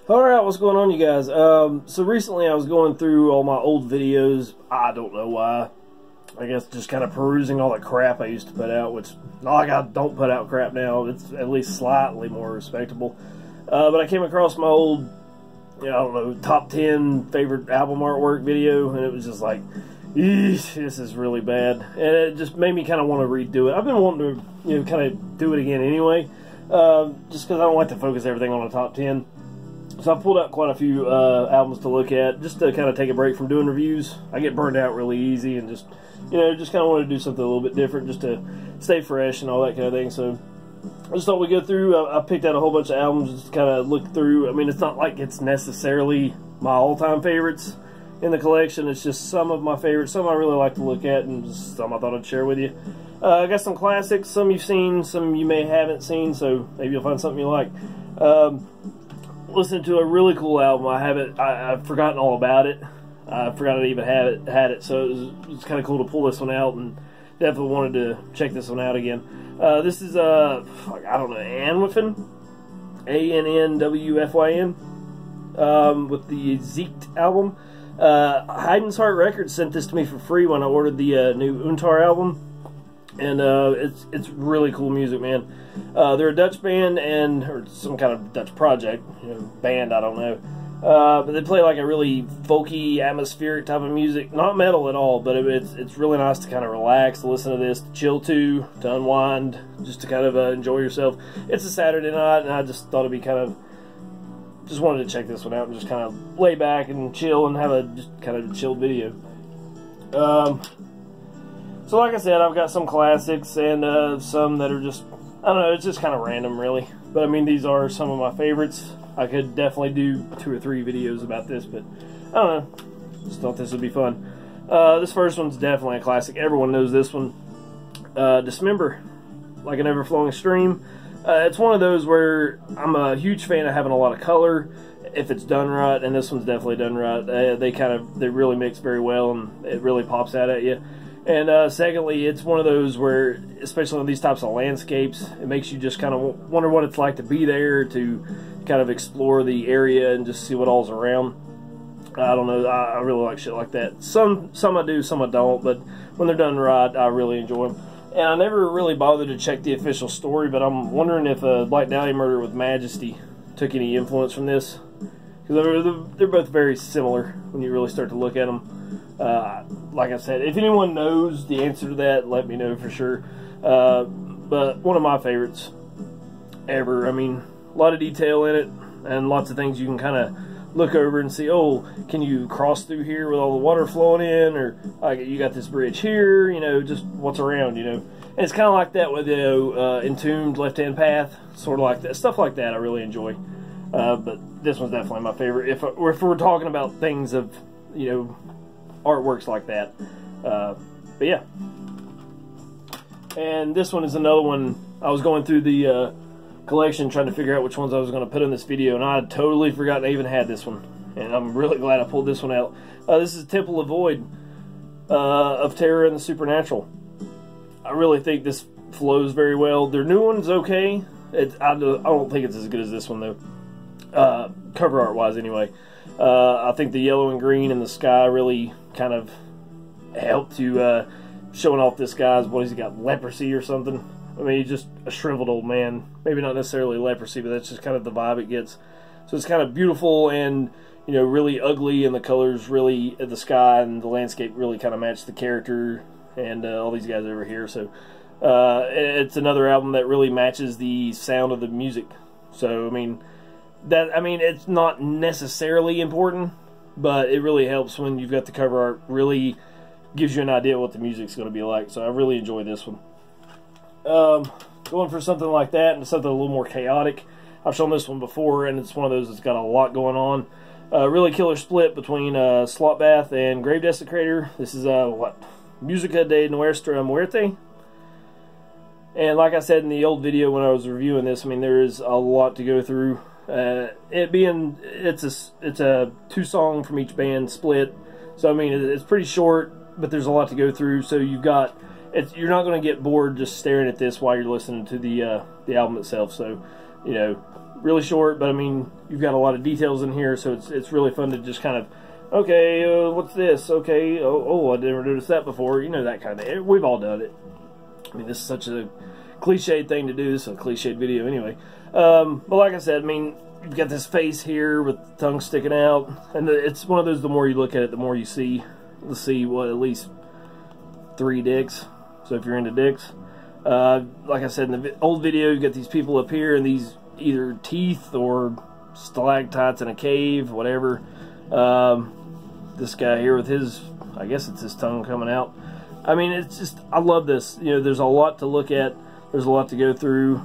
Alright, what's going on, you guys? So recently I was going through all my old videos. I don't know why. I guess just kind of perusing all the crap I used to put out, which, not like I don't put out crap now. It's at least slightly more respectable. But I came across my old, I don't know, top 10 favorite album artwork video, and it was just like, eesh, this is really bad. And it just made me kind of want to redo it. I've been wanting to, kind of do it again anyway, just because I don't like to focus everything on a top 10. So I pulled out quite a few albums to look at, just to kind of take a break from doing reviews. I get burned out really easy, and just kind of want to do something a little bit different, just to stay fresh and all that kind of thing. So I just thought we'd go through. I picked out a whole bunch of albums just to kind of look through. I mean, it's not like it's necessarily my all-time favorites in the collection. It's just some of my favorites, some I really like to look at, and just some I thought I'd share with you. I got some classics, some you've seen, some you may haven't seen, so maybe you'll find something you like. Listened to a really cool album. I've forgotten all about it. I forgot I even had it, so it was kind of cool to pull this one out, and definitely wanted to check this one out again. This is I don't know, Annwfyn, Annwfyn, with the Zicht album. Haemoth Records sent this to me for free when I ordered the new Untar album, and it's really cool music, man. They're a Dutch band, or some kind of Dutch project, band, I don't know. But they play like a really folky, atmospheric type of music. Not metal at all, but it's really nice to kind of relax, to listen to this, to chill to unwind, just to kind of enjoy yourself. It's a Saturday night, and I just thought it'd be just wanted to check this one out and just kind of lay back and chill and have just kind of a chill video. So like I said, I've got some classics and some that are just, I don't know, it's just kind of random, really. But I mean, these are some of my favorites. I could definitely do 2 or 3 videos about this, but I don't know. Just thought this would be fun. This first one's definitely a classic. Everyone knows this one. Dismember, Like an Ever-Flowing Stream. It's one of those where I'm a huge fan of having a lot of color if it's done right, and this one's definitely done right. They really mix very well, and it really pops out at you. And secondly, it's one of those where, especially on these types of landscapes, it makes you just kind of wonder what it's like to be there, to kind of explore the area and just see what all's around. I don't know, I really like shit like that. Some I do, some I don't, but when they're done right, I really enjoy them. And I never really bothered to check the official story, but I'm wondering if Black Dahlia Murder with Majesty took any influence from this. Because they're both very similar when you really start to look at them. Like I said, if anyone knows the answer to that, let me know for sure. But one of my favorites ever. I mean, a lot of detail in it, and lots of things you can kind of look over and see, oh, can you cross through here with all the water flowing in, or you got this bridge here, just what's around, And it's kind of like that with Entombed Left Hand Path, sort of like that. Stuff like that I really enjoy. But this one's definitely my favorite. If we're talking about things of, artworks like that. But yeah. And this one is another one. I was going through the collection trying to figure out which ones I was going to put in this video, and I had totally forgotten I even had this one. And I'm really glad I pulled this one out. This is Temple of Void, of Terror and the Supernatural. I really think this flows very well. Their new one's okay. I don't think it's as good as this one, though. Cover art wise anyway. I think the yellow and green in the sky really kind of helped to showing off this guy's, what has he got, leprosy or something? I mean, he's just a shriveled old man. Maybe not necessarily leprosy, but that's just kind of the vibe it gets. So it's kind of beautiful and, really ugly, and the colors really, the sky and the landscape really kind of match the character and all these guys over here. So it's another album that really matches the sound of the music. So, I mean, it's not necessarily important, but it really helps when you've got the cover art. Really gives you an idea what the music's going to be like. So I really enjoy this one. Going for something like that and something a little more chaotic. I've shown this one before, and it's one of those that's got a lot going on. Really killer split between Slaughtbbath and Grave Desecrator. This is Música de Nuestra Muerte. And like I said in the old video when I was reviewing this, I mean, there is a lot to go through. It's a 2-song from each band split, so I mean it's pretty short, but there's a lot to go through. So you're not going to get bored just staring at this while you're listening to the album itself. So really short, but I mean, you've got a lot of details in here, so it's really fun to just kind of, okay, what's this? Okay, oh, I never noticed that before. You know, that kind of thing. We've all done it. I mean, this is such a cliched thing to do. This is a cliched video anyway. But like I said, I mean, you've got this face here with the tongue sticking out, and it's one of those, the more you look at it, the more you see. Let's see, what, at least 3 dicks. So if you're into dicks. Like I said in the old video, you got these people up here, and these either teeth or stalactites in a cave, whatever. This guy here with his, I guess it's his tongue coming out. I mean, it's just, I love this. You know, there's a lot to look at. There's a lot to go through.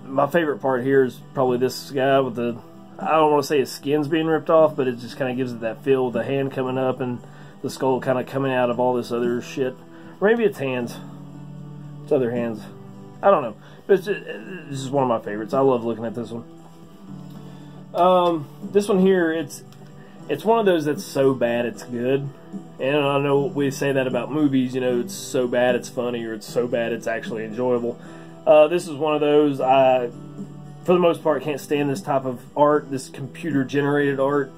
My favorite part here is probably this guy with the, I don't want to say his skin's being ripped off, but it just kind of gives it that feel with the hand coming up and the skull kind of coming out of all this other shit. Or maybe it's hands. It's other hands. I don't know. But it's just one of my favorites. I love looking at this one. This one here, it's one of those that's so bad it's good. And I know we say that about movies, you know, it's so bad it's funny, or it's so bad it's actually enjoyable. This is one of those, I, for the most part, can't stand this type of art, this computer-generated art.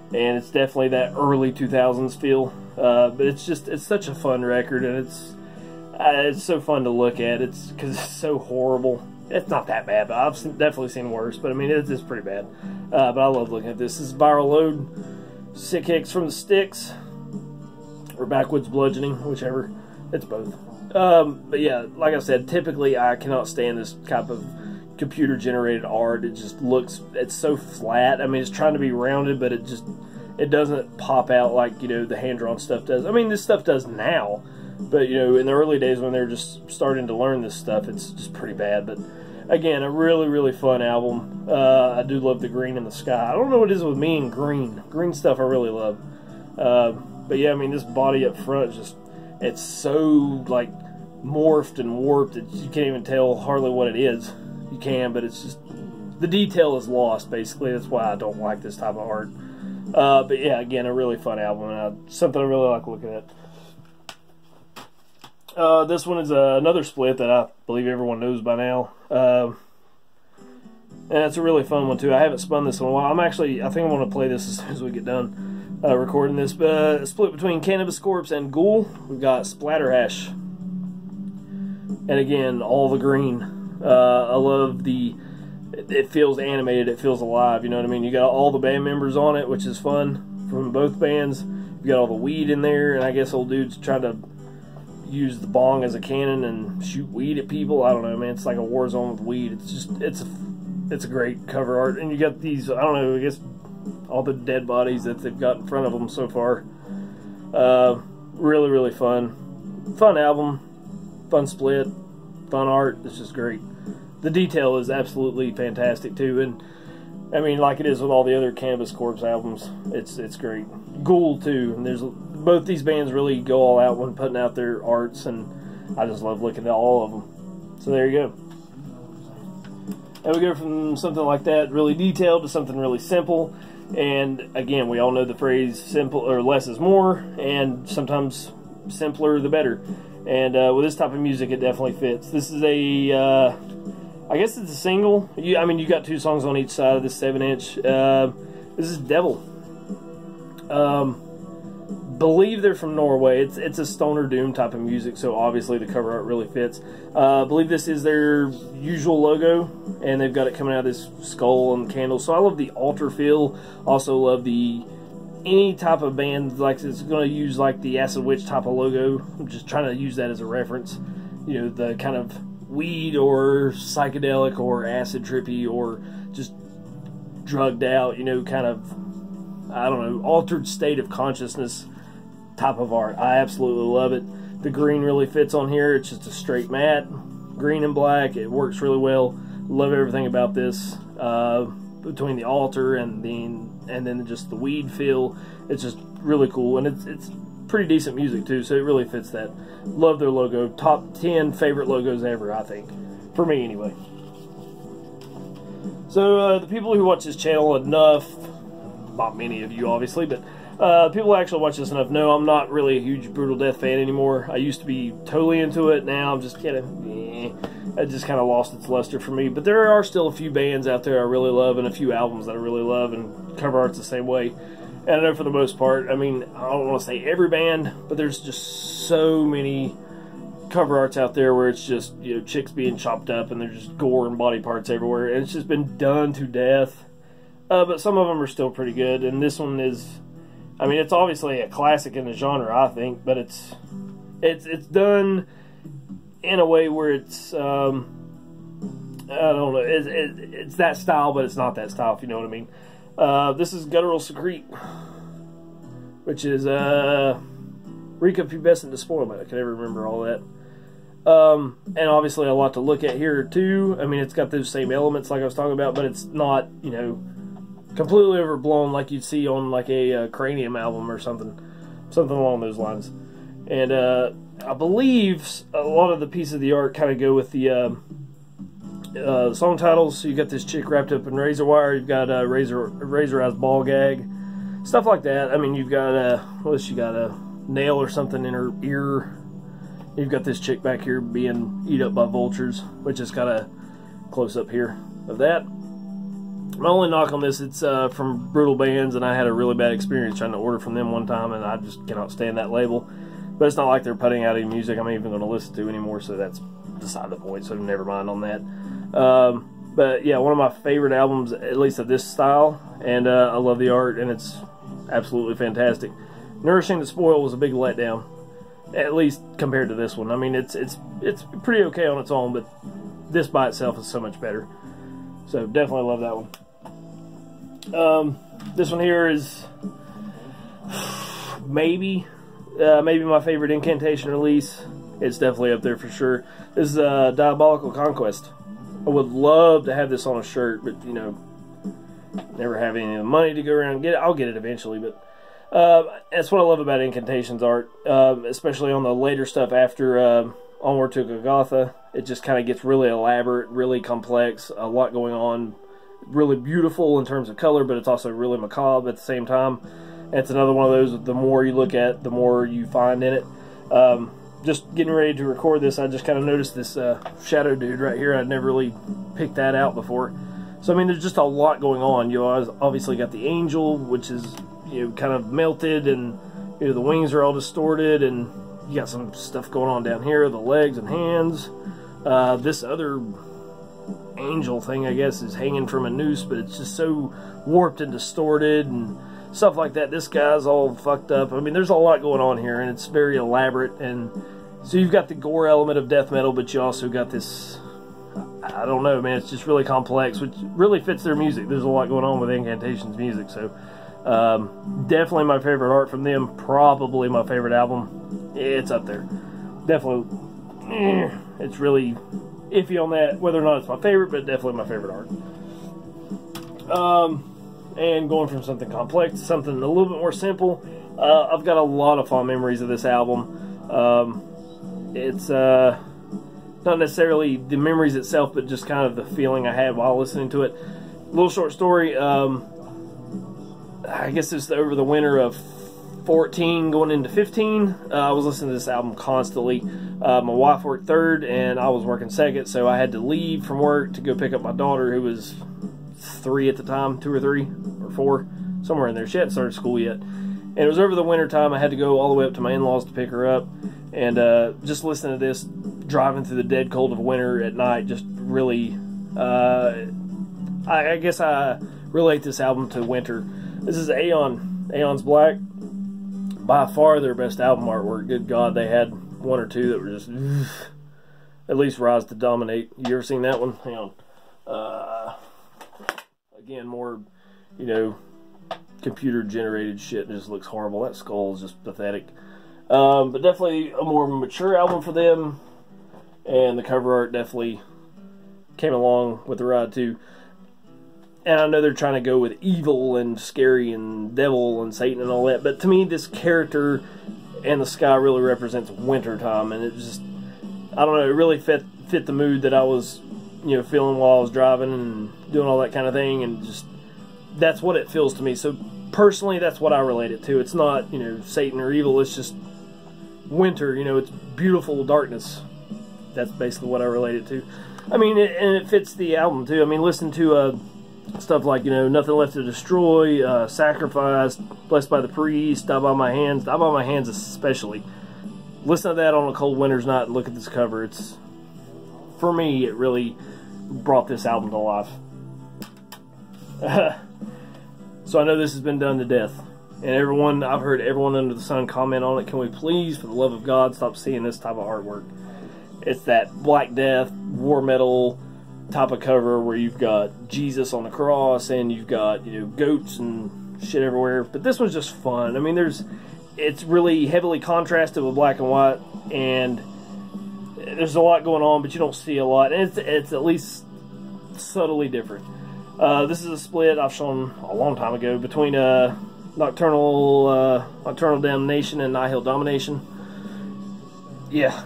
And it's definitely that early 2000s feel. But it's just, it's such a fun record, and it's so fun to look at. It's because it's so horrible. It's not that bad, but I've definitely seen worse. But I mean, it's pretty bad. But I love looking at this. This is Viral Load, Sick Hicks from the Sticks, or Backwoods Bludgeoning, whichever. It's both. But yeah, like I said, typically I cannot stand this type of computer-generated art. It just looks, it's so flat. I mean, it's trying to be rounded, but it doesn't pop out like, you know, the hand-drawn stuff does. I mean, this stuff does now, but, you know, in the early days when they were just starting to learn this stuff, it's just pretty bad. But again, a really, really fun album. I do love the green in the sky. I don't know what it is with me and green. Green stuff I really love. But yeah, I mean, this body up front is just, it's so, like, morphed and warped that you can't even tell hardly what it is. You can, but it's just, the detail is lost, basically. That's why I don't like this type of art. But yeah, again, a really fun album, and something I really like looking at. This one is another split that I believe everyone knows by now. And it's a really fun one, too. I haven't spun this in a while. I think I'm going to play this as soon as we get done recording this. But a split between Cannabis Corpse and Ghoul. We've got Splatterhash. And again, all the green. I love it feels animated, it feels alive, you know what I mean? You got all the band members on it, which is fun, from both bands. You got all the weed in there, and I guess old dude's trying to use the bong as a cannon and shoot weed at people. I don't know, man, it's like a war zone with weed. It's just, it's a great cover art. And you got these, I don't know, I guess all the dead bodies that they've got in front of them so far. Really, really fun. Fun album, fun split, fun art. It's just great. The detail is absolutely fantastic too, and I mean, like it is with all the other Cannabis Corpse albums, it's great. Ghoul too, and there's both these bands really go all out when putting out their arts, and I just love looking at all of them. So there you go. And we go from something like that, really detailed, to something really simple. And again, we all know the phrase "simple" or "less is more," and sometimes simpler the better. And with this type of music, it definitely fits. This is a, I guess it's a single. I mean, you got 2 songs on each side of this 7-inch. This is Devil. Believe they're from Norway. It's a stoner doom type of music, so obviously the cover art really fits. Believe this is their usual logo, and they've got it coming out of this skull and candles. So I love the altar feel. Also love any type of band like it's going to use like the Acid Witch type of logo. I'm just trying to use that as a reference. You know, the kind of weed or psychedelic or acid trippy or just drugged out, you know, kind of, I don't know, altered state of consciousness type of art. I absolutely love it. The green really fits on here. It's just a straight matte, green and black. It works really well. Love everything about this. Between the altar and then just the weed feel, it's just really cool, and it's pretty decent music too, so it really fits that. Love their logo. Top 10 favorite logos ever, I think, for me anyway. So the people who watch this channel enough, not many of you obviously, but People who actually watch this enough know I'm not really a huge Brutal Death fan anymore. I used to be totally into it. Now I'm just kind of, it just kind of lost its luster for me. But there are still a few bands out there I really love, and a few albums that I really love, and cover art's the same way. And I know for the most part, I mean, I don't want to say every band, but there's just so many cover arts out there where it's just, you know, chicks being chopped up and there's just gore and body parts everywhere, and it's just been done to death. But some of them are still pretty good, and this one is, I mean, it's obviously a classic in the genre, I think, but it's done in a way where it's, I don't know, it's that style, but it's not that style, if you know what I mean. This is Guttural Secrete, which is Recapubescent Despoilment. I can never remember all that. And obviously a lot to look at here too. I mean, it's got those same elements like I was talking about, but it's not, you know, completely overblown like you'd see on like a Cranium album or something along those lines. And I believe a lot of the pieces of the art kind of go with the song titles. So you got this chick wrapped up in razor wire. You've got a razorized ball gag, stuff like that. I mean, you've got she got a nail or something in her ear. You've got this chick back here being eaten up by vultures, which is kind of close up here of that. My only knock on this, it's from Brutal Bands, and I had a really bad experience trying to order from them one time, and I just cannot stand that label. But it's not like they're putting out any music I'm even going to listen to anymore, so that's beside the point, so never mind on that. But yeah, one of my favorite albums, at least of this style, and I love the art, and it's absolutely fantastic. Nourishing the Spoil was a big letdown, at least compared to this one. I mean, it's pretty okay on its own, but this by itself is so much better. So definitely love that one. This one here is maybe my favorite Incantation release. It's definitely up there for sure. This is Diabolical Conquest. I would love to have this on a shirt, but you know, never have any money to go around and get it. I'll get it eventually, but that's what I love about Incantation's art, especially on the later stuff after Onward to Golgotha. It just kind of gets really elaborate, really complex, a lot going on, really beautiful in terms of color, but it's also really macabre at the same time. And it's another one of those, the more you look at, the more you find in it. Just getting ready to record this, I just kind of noticed this shadow dude right here. I'd never really picked that out before. So, I mean, there's just a lot going on. You obviously got the angel, which is, you know, kind of melted, and you know, the wings are all distorted, and you got some stuff going on down here, the legs and hands. This other angel thing, I guess, is hanging from a noose, but it's just so warped and distorted and stuff like that. This guy's all fucked up. I mean, there's a lot going on here, and it's very elaborate. And so you've got the gore element of death metal, but you also got this, I don't know, man, it's just really complex, which really fits their music. There's a lot going on with Incantation's music, so definitely my favorite art from them, probably my favorite album. It's up there. Definitely, it's really iffy on that, whether or not it's my favorite, but definitely my favorite art. And going from something complex to something a little bit more simple, I've got a lot of fond memories of this album. It's not necessarily the memories itself, but just kind of the feeling I had while listening to it. Little short story, I guess it's over the winter of 14 going into 15, I was listening to this album constantly. My wife worked third and I was working second, so I had to leave from work to go pick up my daughter, who was 3 at the time, 2 or 3 or 4, somewhere in there. She hadn't started school yet, and it was over the winter time. I had to go all the way up to my in-laws to pick her up, and just listening to this driving through the dead cold of winter at night just really, I guess I relate this album to winter. This is Aeon, Aeon's Black. By far their best album artwork. Good God, they had 1 or 2 that were just at least Rise to Dominate. You ever seen that one? Hang on. Again, more, you know, computer generated shit. It just looks horrible. That skull is just pathetic. But definitely a more mature album for them, and the cover art definitely came along with the ride too. And I know they're trying to go with evil and scary and devil and Satan and all that, but to me, this character and the sky really represents winter time, and it just, I don't know, it really fit the mood that I was, you know, feeling while I was driving and doing all that kind of thing, and just, that's what it feels to me. So personally, that's what I relate it to. It's not, you know, Satan or evil. It's just winter. You know, it's beautiful darkness. That's basically what I relate it to. I mean, and it fits the album too. I mean, listen to stuff like, you know, Nothing Left to Destroy, Sacrifice, Blessed by the Priest, Die by My Hands. Die by My Hands especially. Listen to that on a cold winter's night and look at this cover. It's, for me, it really brought this album to life. So I know this has been done to death. And everyone, I've heard everyone under the sun comment on it. Can we please, for the love of God, stop seeing this type of artwork? It's that Black Death, war metal type of cover where you've got Jesus on the cross and you've got, you know, goats and shit everywhere. But this one's just fun. I mean, it's really heavily contrasted with black and white, and there's a lot going on, but you don't see a lot. And it's at least subtly different. This is a split I've shown a long time ago between Nocturnal Damnation and Nihil Domination. Yeah.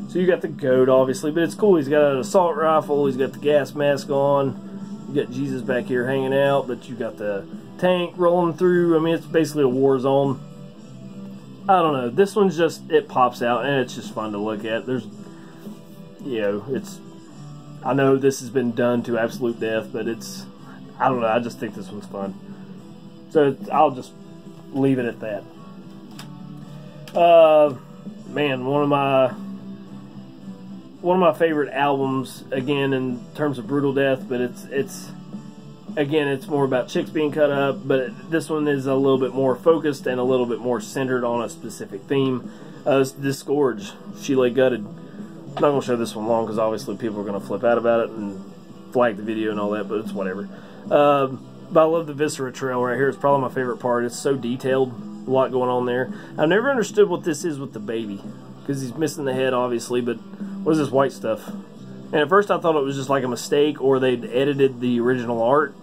So you got the goat, obviously, but it's cool. He's got an assault rifle. He's got the gas mask on. You got Jesus back here hanging out, but you got the tank rolling through. I mean, it's basically a war zone. I don't know. This one's just, it pops out, and it's just fun to look at. There's, you know, it's, I know this has been done to absolute death, but it's, I don't know. I just think this one's fun. So I'll just leave it at that. Man, one of my favorite albums, again, in terms of brutal death, but it's again, it's more about chicks being cut up, but this one is a little bit more focused and a little bit more centered on a specific theme. It's Disgorge, She Lay Gutted. I'm not going to show this one long because obviously people are going to flip out about it and flag the video and all that, but it's whatever. But I love the Viscera trail right here. It's probably my favorite part. It's so detailed, a lot going on there. I've never understood what this is with the baby, because he's missing the head, obviously, but what is this white stuff? And at first I thought it was just like a mistake, or they'd edited the original art,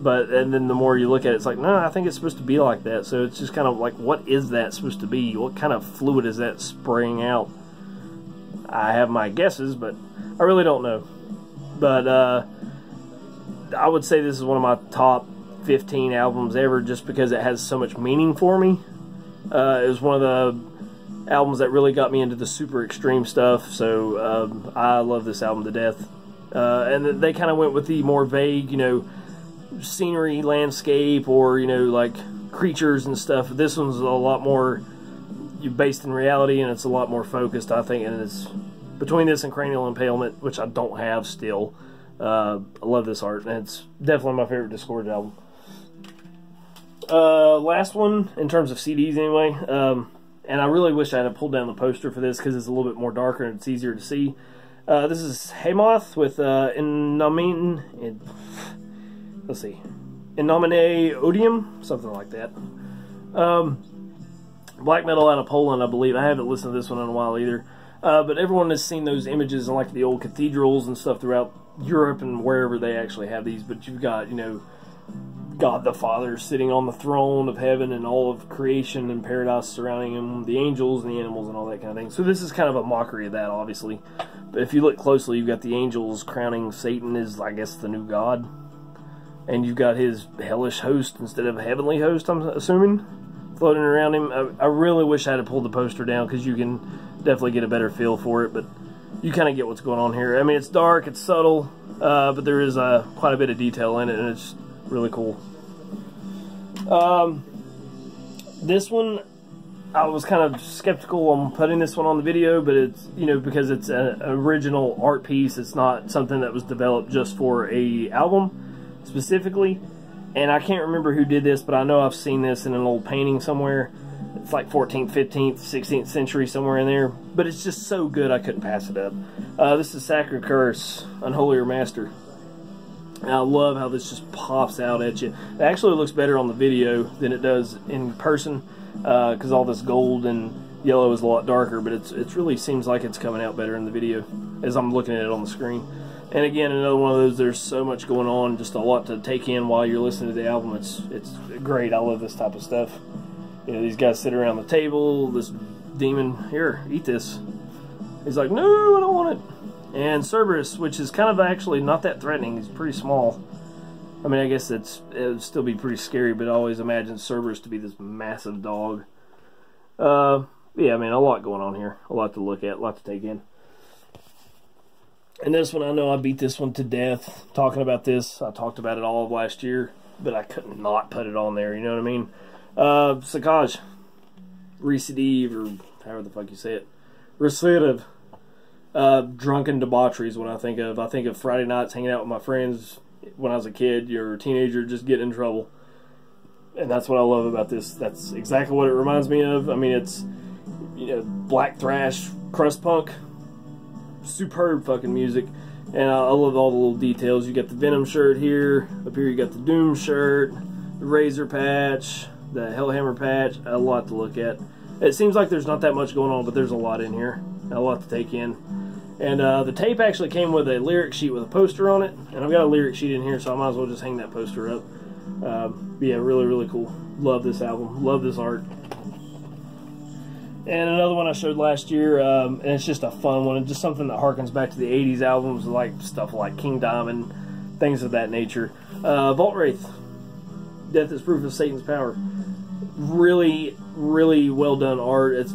and then the more you look at it, it's like, no, I think it's supposed to be like that. So it's just kind of like, what is that supposed to be? What kind of fluid is that spraying out? I have my guesses, but I really don't know. But I would say this is one of my top 15 albums ever, just because it has so much meaning for me. It was one of the albums that really got me into the super extreme stuff, so I love this album to death. And they kind of went with the more vague, you know, scenery, landscape, or, you know, like creatures and stuff. This one's a lot more based in reality, and it's a lot more focused, I think. And it's between this and Cranial Impalement, which I don't have still. I love this art, and it's definitely my favorite Disgorge album. Last one in terms of CDs anyway, and I really wish I had pulled down the poster for this because it's a little bit more darker and it's easier to see. This is Haemoth with let's see, In Nomine Odium, something like that. Black metal out of Poland, I believe. I haven't listened to this one in a while either. But everyone has seen those images in like the old cathedrals and stuff throughout Europe and wherever they actually have these. But you've got, you know, God the Father sitting on the throne of heaven and all of creation and paradise surrounding him, the angels and the animals and all that kind of thing. So this is kind of a mockery of that, obviously. But if you look closely, you've got the angels crowning Satan as, I guess, the new god. And you've got his hellish host instead of a heavenly host, I'm assuming, floating around him. I really wish I had pulled the poster down, because you can definitely get a better feel for it. But you kind of get what's going on here. I mean, it's dark, it's subtle, but there is quite a bit of detail in it, and it's really cool. This one, I was kind of skeptical on putting this one on the video, but it's, you know, because it's an original art piece. It's not something that was developed just for a album specifically, and I can't remember who did this, but I know I've seen this in an old painting somewhere. It's like 14th, 15th, 16th century, somewhere in there, but it's just so good I couldn't pass it up. This is Sacrocurse, Unholier Master. And I love how this just pops out at you. It actually looks better on the video than it does in person, because all this gold and yellow is a lot darker, but it really seems like it's coming out better in the video as I'm looking at it on the screen. And again, another one of those, there's so much going on, just a lot to take in while you're listening to the album. It's great. I love this type of stuff. You know, these guys sit around the table, this demon, here, eat this. He's like, no, I don't want it. And Cerberus, which is kind of actually not that threatening. He's pretty small. I mean, I guess it would still be pretty scary, but I always imagined Cerberus to be this massive dog. Yeah, I mean, a lot going on here. A lot to look at, a lot to take in. And this one, I know I beat this one to death talking about this. I talked about it all of last year, but I couldn't not put it on there, you know what I mean? Saccage. Recidive, or however the fuck you say it. Recidive. Drunken debauchery is what I think of. I think of Friday nights hanging out with my friends when I was a kid. You're a teenager, just getting in trouble. And that's what I love about this. That's exactly what it reminds me of. I mean, it's, you know, black thrash, crust punk. Superb fucking music. And I love all the little details. You got the Venom shirt here. Up here you got the Doom shirt, the Razor patch, the Hellhammer patch. A lot to look at. It seems like there's not that much going on, but there's a lot in here. A lot to take in. And the tape actually came with a lyric sheet with a poster on it. And I've got a lyric sheet in here, so I might as well just hang that poster up. Yeah, really, really cool. Love this album. Love this art. And another one I showed last year, and it's just a fun one. It's just something that harkens back to the 80s albums, like stuff like King Diamond, things of that nature. Vaultwraith. Death is Proof of Satan's Power. Really, really well done art. It's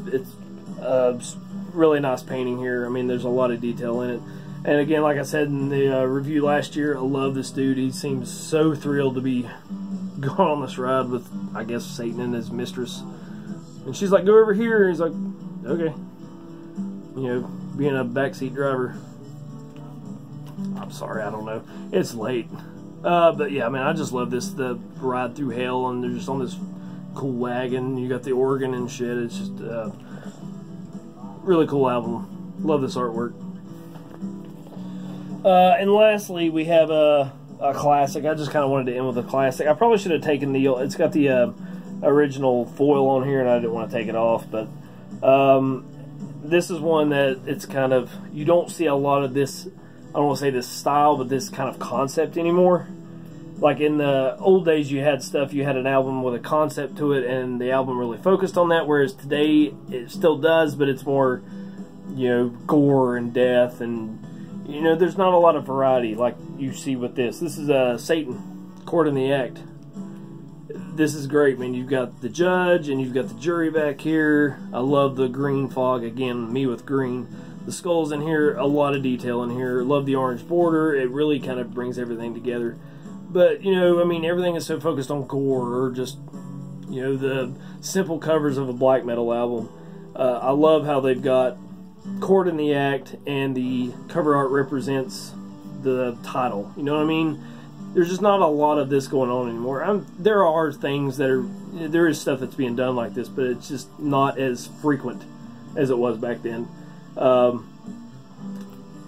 really nice painting here. I mean, there's a lot of detail in it. And again, like I said in the review last year, I love this dude. He seems so thrilled to be going on this ride with, I guess, Satan and his mistress. And she's like, go over here. And he's like, okay. You know, being a backseat driver. I'm sorry, I don't know. It's late. But yeah, I mean, I just love this, the ride through hell, and they're just on this cool wagon. You got the organ and shit. It's just really cool album. Love this artwork. And lastly, we have a classic. I just kind of wanted to end with a classic. I probably should have taken the, it's got the original foil on here, and I didn't want to take it off, but this is one that it's kind of, you don't see a lot of this, I don't want to say this style, but this kind of concept anymore. Like in the old days, you had stuff, you had an album with a concept to it, and the album really focused on that, whereas today, it still does, but it's more, you know, gore and death, and, you know, there's not a lot of variety like you see with this. This is Satan, Court in the Act. This is great, man. You've got the judge and you've got the jury back here. I love the green fog. Again, me with green. The skulls in here, a lot of detail in here. Love the orange border. It really kind of brings everything together. But, you know, I mean, everything is so focused on gore, or just, you know, the simple covers of a black metal album. I love how they've got Court in the Act, and the cover art represents the title. You know what I mean? There's just not a lot of this going on anymore. There are things that are, there is stuff that's being done like this, but it's just not as frequent as it was back then.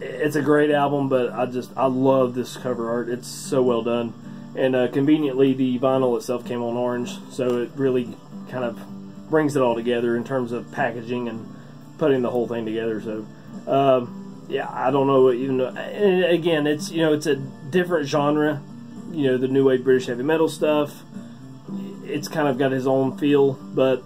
It's a great album, but I love this cover art. It's so well done. And conveniently, the vinyl itself came on orange, so it really kind of brings it all together in terms of packaging and putting the whole thing together. So, yeah, I don't know what even. And again, it's, you know, it's a different genre. You know, the new wave British heavy metal stuff. It's kind of got his own feel, but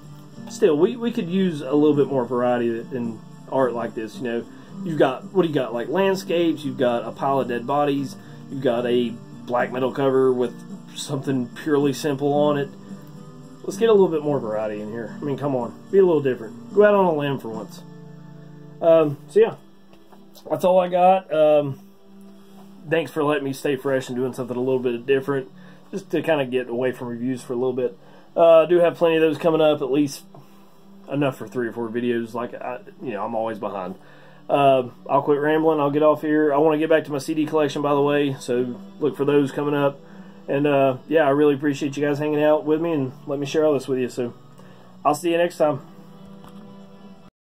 still, we could use a little bit more variety in art like this. You know, you've got, what do you got? Like landscapes. You've got a pile of dead bodies. You've got a black metal cover with something purely simple on it. Let's get a little bit more variety in here. I mean, come on, be a little different. Go out on a limb for once. So yeah, that's all I got. Thanks for letting me stay fresh and doing something a little bit different, just to kind of get away from reviews for a little bit. I do have plenty of those coming up, at least enough for 3 or 4 videos. Like, you know, I'm always behind. I'll quit rambling. I'll get off here. I want to get back to my CD collection, by the way, so look for those coming up. And yeah, I really appreciate you guys hanging out with me and let me share all this with you. So I'll see you next time.